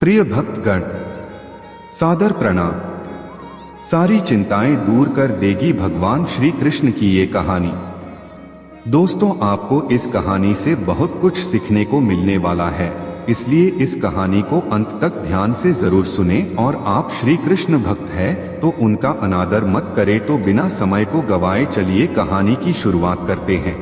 प्रिय भक्तगण, सादर प्रणाम। सारी चिंताएं दूर कर देगी भगवान श्री कृष्ण की ये कहानी। दोस्तों, आपको इस कहानी से बहुत कुछ सीखने को मिलने वाला है, इसलिए इस कहानी को अंत तक ध्यान से जरूर सुने। और आप श्री कृष्ण भक्त हैं तो उनका अनादर मत करें। तो बिना समय को गवाए चलिए कहानी की शुरुआत करते हैं।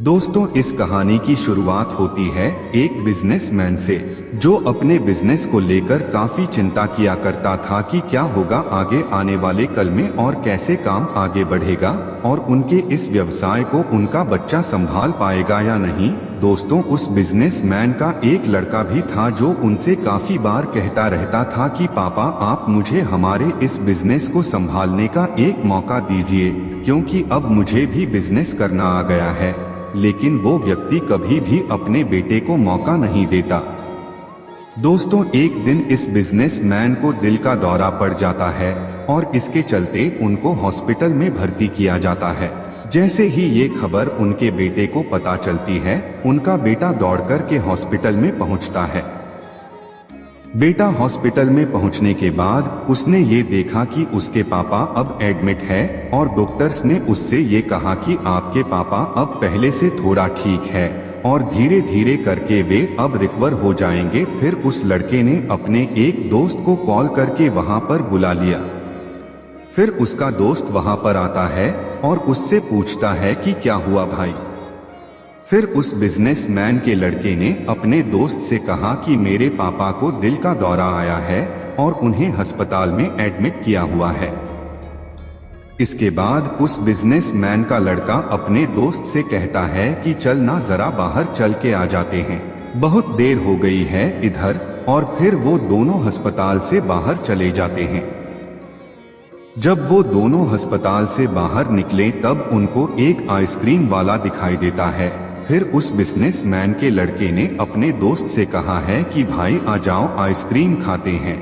दोस्तों, इस कहानी की शुरुआत होती है एक बिजनेसमैन से, जो अपने बिजनेस को लेकर काफी चिंता किया करता था कि क्या होगा आगे आने वाले कल में और कैसे काम आगे बढ़ेगा और उनके इस व्यवसाय को उनका बच्चा संभाल पाएगा या नहीं। दोस्तों, उस बिजनेसमैन का एक लड़का भी था जो उनसे काफी बार कहता रहता था कि पापा, आप मुझे हमारे इस बिजनेस को संभालने का एक मौका दीजिए, क्योंकि अब मुझे भी बिजनेस करना आ गया है। लेकिन वो व्यक्ति कभी भी अपने बेटे को मौका नहीं देता। दोस्तों, एक दिन इस बिजनेसमैन को दिल का दौरा पड़ जाता है और इसके चलते उनको हॉस्पिटल में भर्ती किया जाता है। जैसे ही ये खबर उनके बेटे को पता चलती है, उनका बेटा दौड़कर के हॉस्पिटल में पहुंचता है। बेटा हॉस्पिटल में पहुंचने के बाद उसने ये देखा कि उसके पापा अब एडमिट है और डॉक्टर्स ने उससे ये कहा कि आपके पापा अब पहले से थोड़ा ठीक है और धीरे धीरे करके वे अब रिकवर हो जाएंगे। फिर उस लड़के ने अपने एक दोस्त को कॉल करके वहां पर बुला लिया। फिर उसका दोस्त वहां पर आता है और उससे पूछता है कि क्या हुआ भाई। फिर उस बिजनेसमैन के लड़के ने अपने दोस्त से कहा कि मेरे पापा को दिल का दौरा आया है और उन्हें अस्पताल में एडमिट किया हुआ है। इसके बाद उस बिजनेसमैन का लड़का अपने दोस्त से कहता है कि चल ना, जरा बाहर चल के आ जाते हैं, बहुत देर हो गई है इधर। और फिर वो दोनों अस्पताल से बाहर चले जाते हैं। जब वो दोनों अस्पताल से बाहर निकले तब उनको एक आइसक्रीम वाला दिखाई देता है। फिर उस बिजनेसमैन के लड़के ने अपने दोस्त से कहा है कि भाई आ जाओ, आइसक्रीम खाते हैं।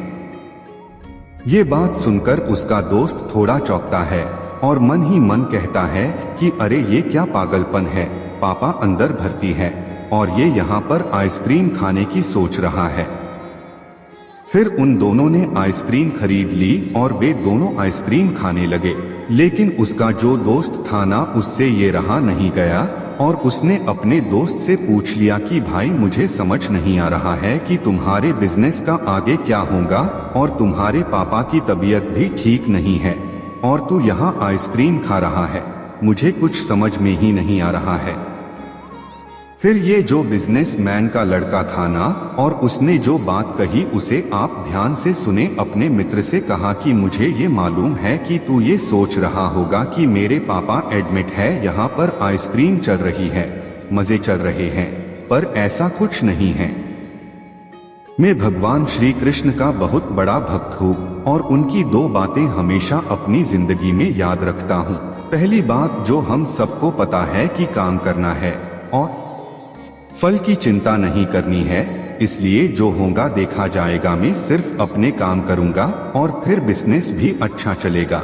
ये बात सुनकर उसका दोस्त थोड़ा चौंकता है और मन ही मन कहता है कि अरे ये क्या पागलपन है, पापा अंदर भर्ती है और ये यहाँ पर आइसक्रीम खाने की सोच रहा है। फिर उन दोनों ने आइसक्रीम खरीद ली और वे दोनों आइसक्रीम खाने लगे। लेकिन उसका जो दोस्त था ना, उससे ये रहा नहीं गया और उसने अपने दोस्त से पूछ लिया कि भाई, मुझे समझ नहीं आ रहा है कि तुम्हारे बिजनेस का आगे क्या होगा और तुम्हारे पापा की तबीयत भी ठीक नहीं है और तू यहाँ आइसक्रीम खा रहा है, मुझे कुछ समझ में ही नहीं आ रहा है। फिर ये जो बिजनेसमैन का लड़का था ना, और उसने जो बात कही उसे आप ध्यान से सुने। अपने मित्र से कहा कि मुझे ये मालूम है कि तू ये सोच रहा होगा कि मेरे पापा एडमिट है, यहाँ पर आइसक्रीम चल रही है, मजे चल रहे हैं, पर ऐसा कुछ नहीं है। मैं भगवान श्री कृष्ण का बहुत बड़ा भक्त हूँ और उनकी दो बातें हमेशा अपनी जिंदगी में याद रखता हूँ। पहली बात, जो हम सबको पता है कि काम करना है और फल की चिंता नहीं करनी है, इसलिए जो होगा देखा जाएगा। मैं सिर्फ अपने काम करूंगा और फिर बिजनेस भी अच्छा चलेगा।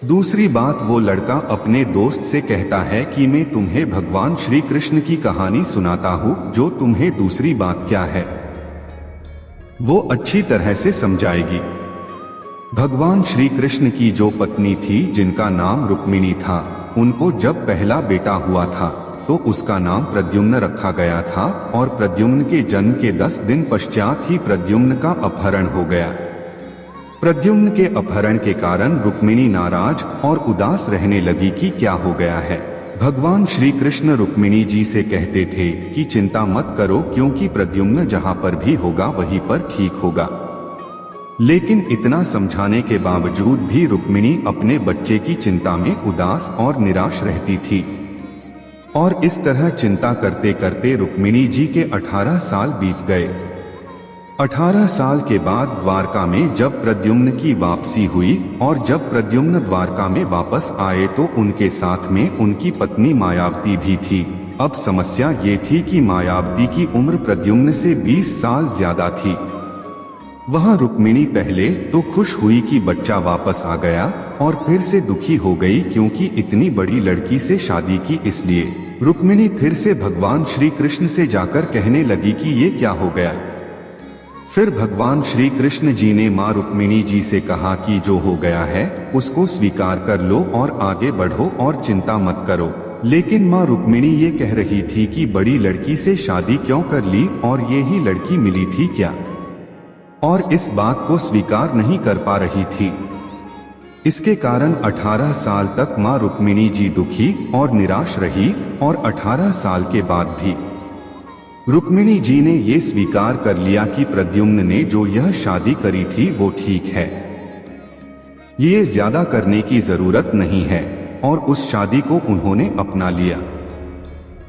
दूसरी बात, वो लड़का अपने दोस्त से कहता है कि मैं तुम्हें भगवान श्री कृष्ण की कहानी सुनाता हूँ, जो तुम्हें दूसरी बात क्या है वो अच्छी तरह से समझाएगी। भगवान श्री कृष्ण की जो पत्नी थी, जिनका नाम रुक्मिणी था, उनको जब पहला बेटा हुआ था तो उसका नाम प्रद्युम्न रखा गया था और प्रद्युम्न के जन्म के 10 दिन पश्चात ही प्रद्युम्न का अपहरण हो गया। प्रद्युम्न के अपहरण के कारण रुक्मिणी नाराज और उदास रहने लगी कि क्या हो गया है। भगवान श्री कृष्ण रुक्मिणी जी से कहते थे कि चिंता मत करो, क्योंकि प्रद्युम्न जहाँ पर भी होगा वहीं पर ठीक होगा। लेकिन इतना समझाने के बावजूद भी रुक्मिणी अपने बच्चे की चिंता में उदास और निराश रहती थी। और इस तरह चिंता करते करते रुक्मिणी जी के 18 साल बीत गए। 18 साल के बाद द्वारका में जब प्रद्युम्न की वापसी हुई और जब प्रद्युम्न द्वारका में वापस आए तो उनके साथ में उनकी पत्नी मायावती भी थी। अब समस्या ये थी कि मायावती की उम्र प्रद्युम्न से 20 साल ज्यादा थी। वहां रुक्मिणी पहले तो खुश हुई कि बच्चा वापस आ गया और फिर से दुखी हो गई, क्योंकि इतनी बड़ी लड़की से शादी की। इसलिए रुक्मिणी फिर से भगवान श्री कृष्ण से जाकर कहने लगी कि ये क्या हो गया, फिर भगवान श्री कृष्ण जी ने माँ रुक्मिणी जी से कहा कि जो हो गया है उसको स्वीकार कर लो और आगे बढ़ो और चिंता मत करो। लेकिन माँ रुक्मिणी ये कह रही थी कि बड़ी लड़की से शादी क्यों कर ली और ये ही लड़की मिली थी क्या, और इस बात को स्वीकार नहीं कर पा रही थी। इसके कारण 18 साल तक माँ रुक्मिणी जी दुखी और निराश रही और 18 साल के बाद भी रुक्मिणी जी ने ये स्वीकार कर लिया कि प्रद्युम्न ने जो यह शादी करी थी वो ठीक है, ये ज्यादा करने की जरूरत नहीं है, और उस शादी को उन्होंने अपना लिया।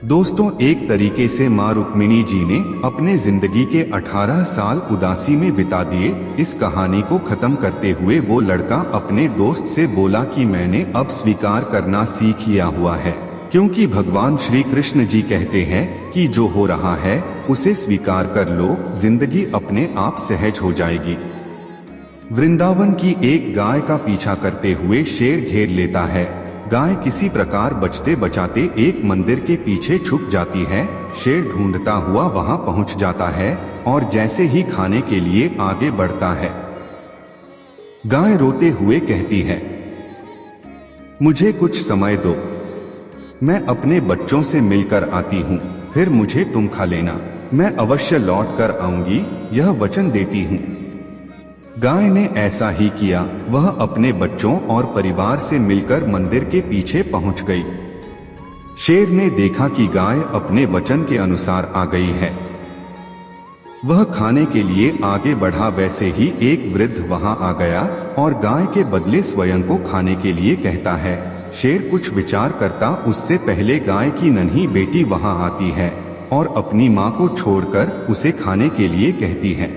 दोस्तों, एक तरीके से माँ रुक्मिणी जी ने अपने जिंदगी के 18 साल उदासी में बिता दिए। इस कहानी को खत्म करते हुए वो लड़का अपने दोस्त से बोला कि मैंने अब स्वीकार करना सीख लिया हुआ है, क्योंकि भगवान श्री कृष्ण जी कहते हैं कि जो हो रहा है उसे स्वीकार कर लो, जिंदगी अपने आप सहज हो जाएगी। वृंदावन की एक गाय का पीछा करते हुए शेर घेर लेता है। गाय किसी प्रकार बचते बचाते एक मंदिर के पीछे छुप जाती है। शेर ढूंढता हुआ वहां पहुंच जाता है और जैसे ही खाने के लिए आगे बढ़ता है, गाय रोते हुए कहती है, मुझे कुछ समय दो, मैं अपने बच्चों से मिलकर आती हूँ, फिर मुझे तुम खा लेना, मैं अवश्य लौट कर आऊंगी, यह वचन देती हूँ। गाय ने ऐसा ही किया। वह अपने बच्चों और परिवार से मिलकर मंदिर के पीछे पहुंच गई। शेर ने देखा कि गाय अपने वचन के अनुसार आ गई है। वह खाने के लिए आगे बढ़ा, वैसे ही एक वृद्ध वहां आ गया और गाय के बदले स्वयं को खाने के लिए कहता है। शेर कुछ विचार करता उससे पहले गाय की नन्ही बेटी वहां आती है और अपनी मां को छोड़कर उसे खाने के लिए कहती है।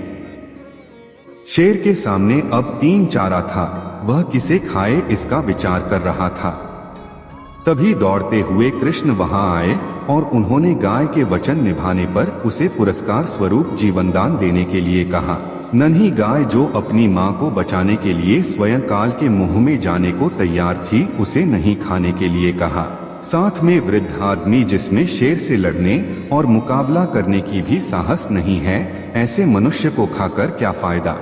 शेर के सामने अब 3 चारा था, वह किसे खाए इसका विचार कर रहा था। तभी दौड़ते हुए कृष्ण वहां आए और उन्होंने गाय के वचन निभाने पर उसे पुरस्कार स्वरूप जीवनदान देने के लिए कहा। नन्ही गाय जो अपनी मां को बचाने के लिए स्वयं काल के मुंह में जाने को तैयार थी, उसे नहीं खाने के लिए कहा। साथ में वृद्ध आदमी जिसमें शेर से लड़ने और मुकाबला करने की भी साहस नहीं है, ऐसे मनुष्य को खाकर क्या फायदा।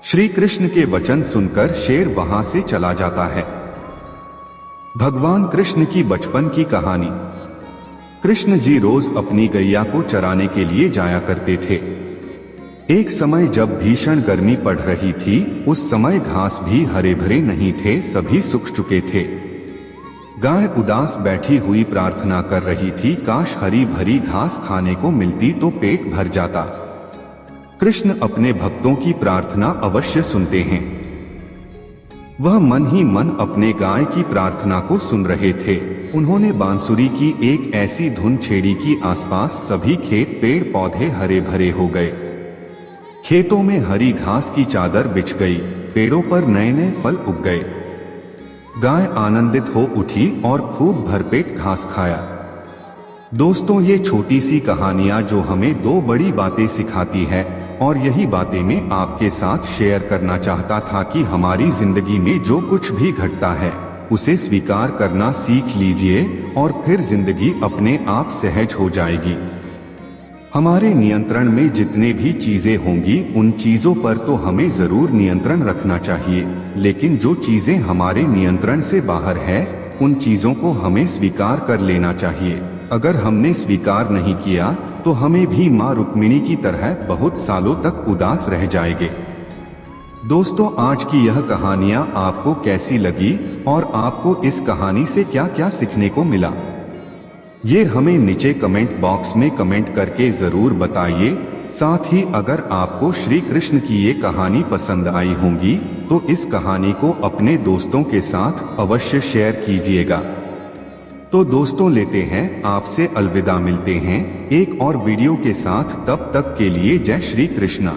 श्री कृष्ण के वचन सुनकर शेर वहां से चला जाता है। भगवान कृष्ण की बचपन की कहानी। कृष्ण जी रोज अपनी गैया को चराने के लिए जाया करते थे। एक समय जब भीषण गर्मी पड़ रही थी, उस समय घास भी हरे भरे नहीं थे, सभी सूख चुके थे। गाय उदास बैठी हुई प्रार्थना कर रही थी, काश हरी भरी घास खाने को मिलती तो पेट भर जाता। कृष्ण अपने भक्तों की प्रार्थना अवश्य सुनते हैं। वह मन ही मन अपने गाय की प्रार्थना को सुन रहे थे। उन्होंने बांसुरी की एक ऐसी धुन छेड़ी कि आसपास सभी खेत पेड़ पौधे हरे भरे हो गए। खेतों में हरी घास की चादर बिछ गई, पेड़ों पर नए नए फल उग गए। गाय आनंदित हो उठी और खूब भरपेट घास खाया। दोस्तों, ये छोटी सी कहानियां जो हमें 2 बड़ी बातें सिखाती है, और यही बातें मैं आपके साथ शेयर करना चाहता था कि हमारी जिंदगी में जो कुछ भी घटता है उसे स्वीकार करना सीख लीजिए और फिर जिंदगी अपने आप सहज हो जाएगी। हमारे नियंत्रण में जितने भी चीजें होंगी उन चीजों पर तो हमें जरूर नियंत्रण रखना चाहिए, लेकिन जो चीजें हमारे नियंत्रण से बाहर है उन चीजों को हमें स्वीकार कर लेना चाहिए। अगर हमने स्वीकार नहीं किया तो हमें भी माँ रुक्मिणी की तरह बहुत सालों तक उदास रह जाएंगे। दोस्तों, आज की यह कहानियां आपको कैसी लगी और आपको इस कहानी से क्या क्या सीखने को मिला, ये हमें नीचे कमेंट बॉक्स में कमेंट करके जरूर बताइए। साथ ही अगर आपको श्री कृष्ण की ये कहानी पसंद आई होगी तो इस कहानी को अपने दोस्तों के साथ अवश्य शेयर कीजिएगा। तो दोस्तों, लेते हैं आपसे अलविदा, मिलते हैं एक और वीडियो के साथ। तब तक के लिए जय श्री कृष्ण।